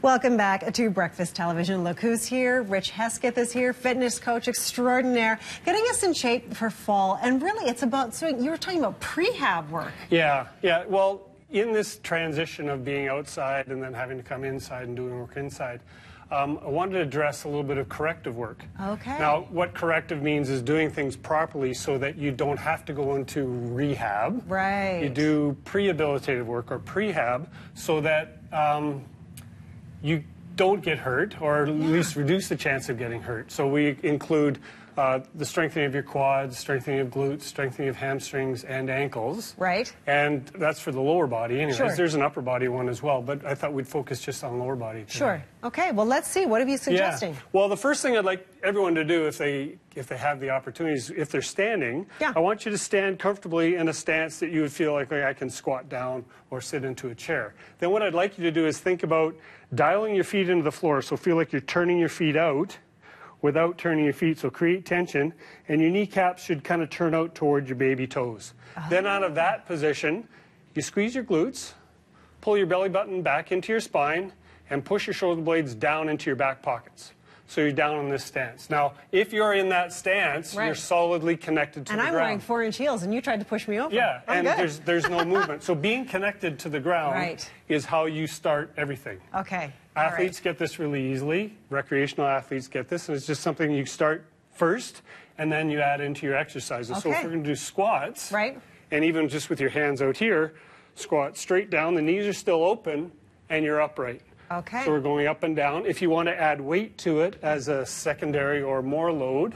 Welcome back to Breakfast Television. Look who's here. Rich Hesketh is here, fitness coach extraordinaire, getting us in shape for fall. And really, it's about, so you were talking about prehab work. Yeah. Well, in this transition of being outside and then having to come inside and doing work inside, I wanted to address a little bit of corrective work. Okay. Now, what corrective means is doing things properly so that you don't have to go into rehab. Right. You do prehabilitative work or prehab so that you don't get hurt, or at least reduce the chance of getting hurt. So we include the strengthening of your quads, strengthening of glutes, strengthening of hamstrings and ankles. Right. And that's for the lower body. Anyways, Sure. There's an upper body one as well, but I thought we'd focus just on lower body today. Sure. Okay, well, let's see. What are you suggesting? Yeah. Well, the first thing I'd like everyone to do if they have the opportunities, if they're standing, I want you to stand comfortably in a stance that you would feel like I can squat down or sit into a chair. Then what I'd like you to do is think about dialing your feet into the floor. So feel like you're turning your feet out without turning your feet. So create tension, and your kneecaps should kind of turn out towards your baby toes. Then out of that position, you squeeze your glutes, pull your belly button back into your spine, and push your shoulder blades down into your back pockets. So you're down in this stance. Now, if you're in that stance, you're solidly connected to the ground. And I'm wearing 4-inch heels, and you tried to push me over. Yeah, and there's no movement. So being connected to the ground is how you start everything. Okay. Athletes get this really easily. Recreational athletes get this, and it's just something you start first, and then you add into your exercises. So if we're going to do squats, and even just with your hands out here, squat straight down, the knees are still open, and you're upright. Okay. So we're going up and down. If you want to add weight to it as a secondary or more load,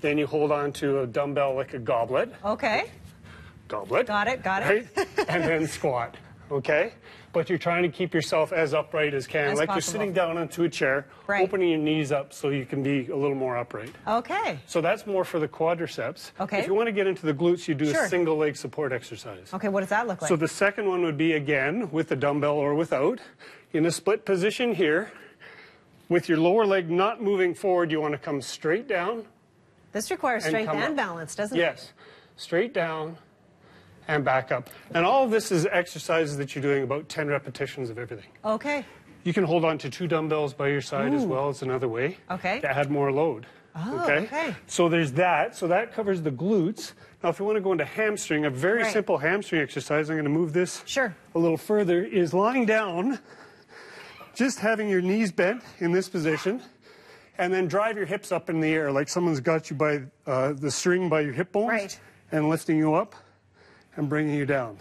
then you hold on to a dumbbell like a goblet. Okay. Goblet. Got it. Right? And then squat. Okay? But you're trying to keep yourself as upright as can, like you're sitting down onto a chair, opening your knees up so you can be a little more upright. Okay. So that's more for the quadriceps. Okay. If you want to get into the glutes, you do a single leg support exercise. Okay, what does that look like? So the second one would be, again, with the dumbbell or without, in a split position here, with your lower leg not moving forward, you want to come straight down. This requires strength and balance, doesn't it? Yes. Straight down and back up. And all of this is exercises that you're doing about 10 repetitions of everything. Okay. You can hold on to 2 dumbbells by your side as well. It's another way to add more load. Okay. So there's that. So that covers the glutes. Now, if you want to go into hamstring, a very simple hamstring exercise, I'm going to move this a little further, is lying down, just having your knees bent in this position, and then drive your hips up in the air like someone's got you by the string by your hip bones and lifting you up and bringing you down.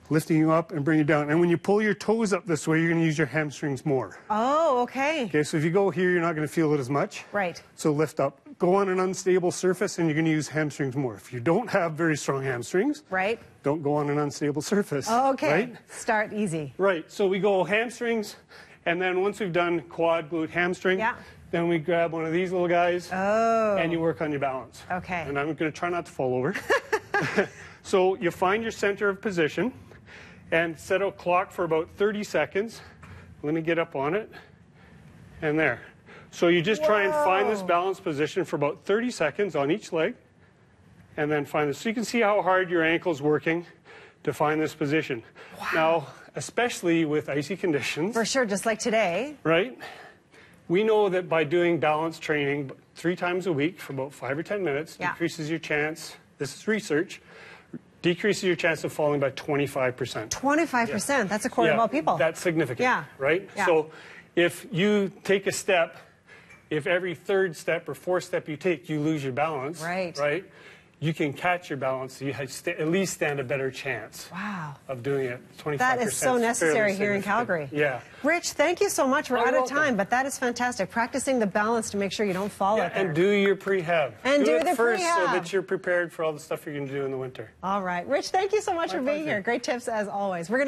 Lifting you up and bring you down. And when you pull your toes up this way, you're going to use your hamstrings more. Oh, okay. Okay, so if you go here, you're not going to feel it as much. Right. So lift up. Go on an unstable surface, and you're going to use hamstrings more. If you don't have very strong hamstrings, don't go on an unstable surface. Oh, okay. Start easy. Right. So we go hamstrings, and then once we've done quad, glute, hamstring, then we grab one of these little guys, and you work on your balance. Okay. And I'm going to try not to fall over. So you find your center of position and set a clock for about 30 seconds. Let me get up on it. And there. So you just try and find this balanced position for about 30 seconds on each leg. And then find this. So you can see how hard your ankle's working to find this position. Now, especially with icy conditions. For sure, just like today. Right? We know that by doing balance training 3 times a week for about 5 or 10 minutes decreases your chance, this is research, decreases your chance of falling by 25%. 25%? That's a quarter of all people. That's significant, right? So if you take a step, if every 3rd step or 4th step you take, you lose your balance, right? You can catch your balance, so you at least stand a better chance of doing it. 25%. That is so necessary here in Calgary. Rich, thank you so much. We're out of time, but that is fantastic. Practicing the balance to make sure you don't fall out there. And do your prehab. And do the first prehab. so that you're prepared for all the stuff you're going to do in the winter. All right. Rich, thank you so much for being here. Great tips as always. We're going to